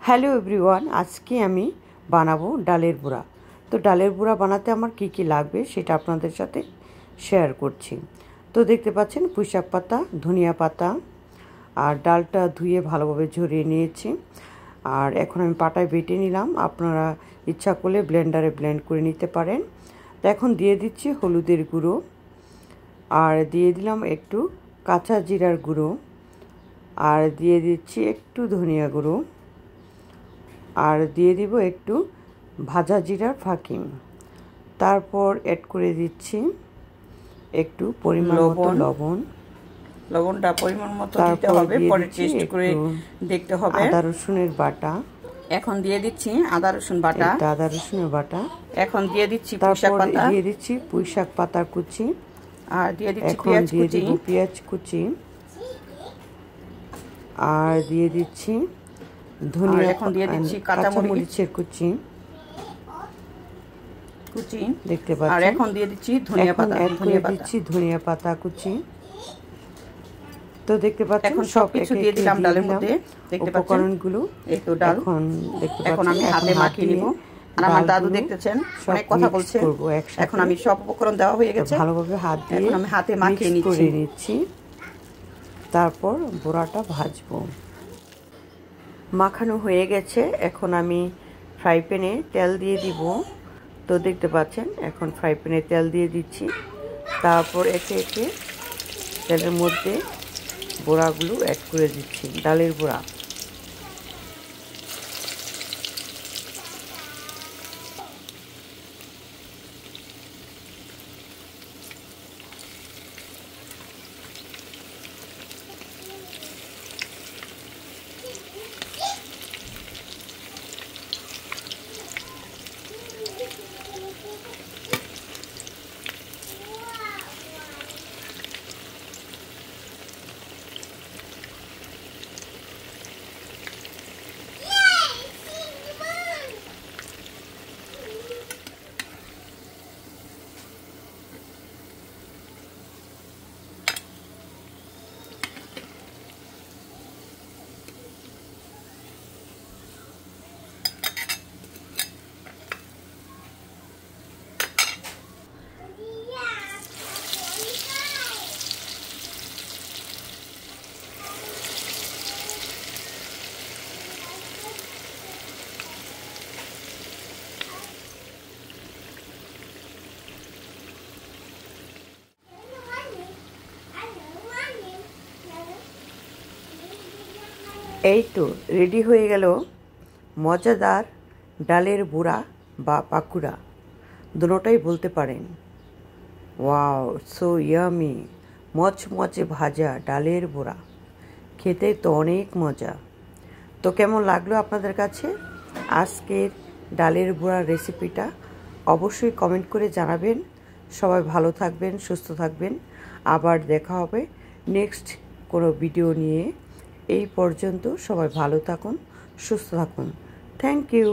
Hello everyone, আজকে আমি বানাবো ডালের বড়া। তো ডালের বড়া বানাতে আমার কি কি লাগবে সেটা আপনাদের সাথে শেয়ার করছি। তো দেখতে পাচ্ছেন পুঁইশাক পাতা, ধনিয়া পাতা আর ডালটা ধুয়ে ভালোভাবে ঝরিয়ে নিয়েছি। আর এখন আমি পাটায় বেটে নিলাম, আপনারা ইচ্ছা করলে ব্লেন্ডারে ব্লেন্ড করে নিতে পারেন। তো এখন দিয়ে দিচ্ছি হলুদের গুঁড়ো, আর দিয়ে দিলাম একটু কাঁচা জিরার গুঁড়ো, আর দিয়ে দিচ্ছি একটু ধনিয়া গুঁড়ো, আর দিয়ে দিব একটু ভাজা জিরার ফাঁকি। তারপর অ্যাড করে দিচ্ছি একটু পরিমাণ মতো লবণ। লবণটা পরিমাণ মতো দিতে হবে, পরে টেস্ট করে দেখতে হবে। আদা রসুনের বাটা, এখন দিয়ে দিচ্ছি আদা রসুন বাটা। আদা রসুনের বাটা। এখন দিয়ে দিচ্ছি পুঁইশাক পাতা, দিয়ে দিচ্ছি পুঁইশাক পাতা কুচি, আর দিয়ে দিচ্ছি পেঁয়াজ কুচি, পেঁয়াজ কুচি, আর দিয়ে দিচ্ছি ধনিয়া, এখন দিয়ে দিচ্ছি কাঁচামরিচের কুচি দেখতে পাচ্ছেন। আর এখন দিয়ে দিচ্ছি ধনিয়া পাতা, ধনিয়া পাতা কুচি। তো দেখতে পাচ্ছেন এখন সব কিছু দিয়ে দিলাম ডালের মধ্যে। দেখতে পাচ্ছেন উপকরণগুলো। এই তো ডাল। এখন আমি হাতে মাখিয়ে নিব। আর আমার দাদু দেখতেছেন অনেক কথা বলছে। এখন আমি সব উপকরণ দেওয়া হয়ে গেছে, ভালোভাবে হাত দিয়ে এখন আমি হাতে মাখিয়ে নিচ্ছি। তারপর বড়াটা ভাজবো। মাখানো হয়ে গেছে, এখন আমি ফ্রাই প্যানে তেল দিয়ে দিব। তো দেখতে পাচ্ছেন এখন ফ্রাই প্যানে তেল দিয়ে দিচ্ছি। তারপর একে একে তেলের মধ্যে বড়াগুলো অ্যাড করে দিচ্ছি, ডালের বড়া। এই তো রেডি হয়ে গেল মজাদার ডালের বড়া বা পাকুড়া, দুটোটাই বলতে পারেন। ওয়াও, সো ইয়ামি, মচমচে ভাজা ডালের বড়া, খেতে তো অনেক মজা। তো কেমন লাগলো আপনাদের কাছে আজকের ডালের বড়ার রেসিপিটা? অবশ্যই কমেন্ট করে জানাবেন। সবাই ভালো থাকবেন, সুস্থ থাকবেন। আবার দেখা হবে নেক্সট কোনো ভিডিও নিয়ে। এই পর্যন্ত সবাই ভালো থাকুন, সুস্থ থাকুন। Thank you.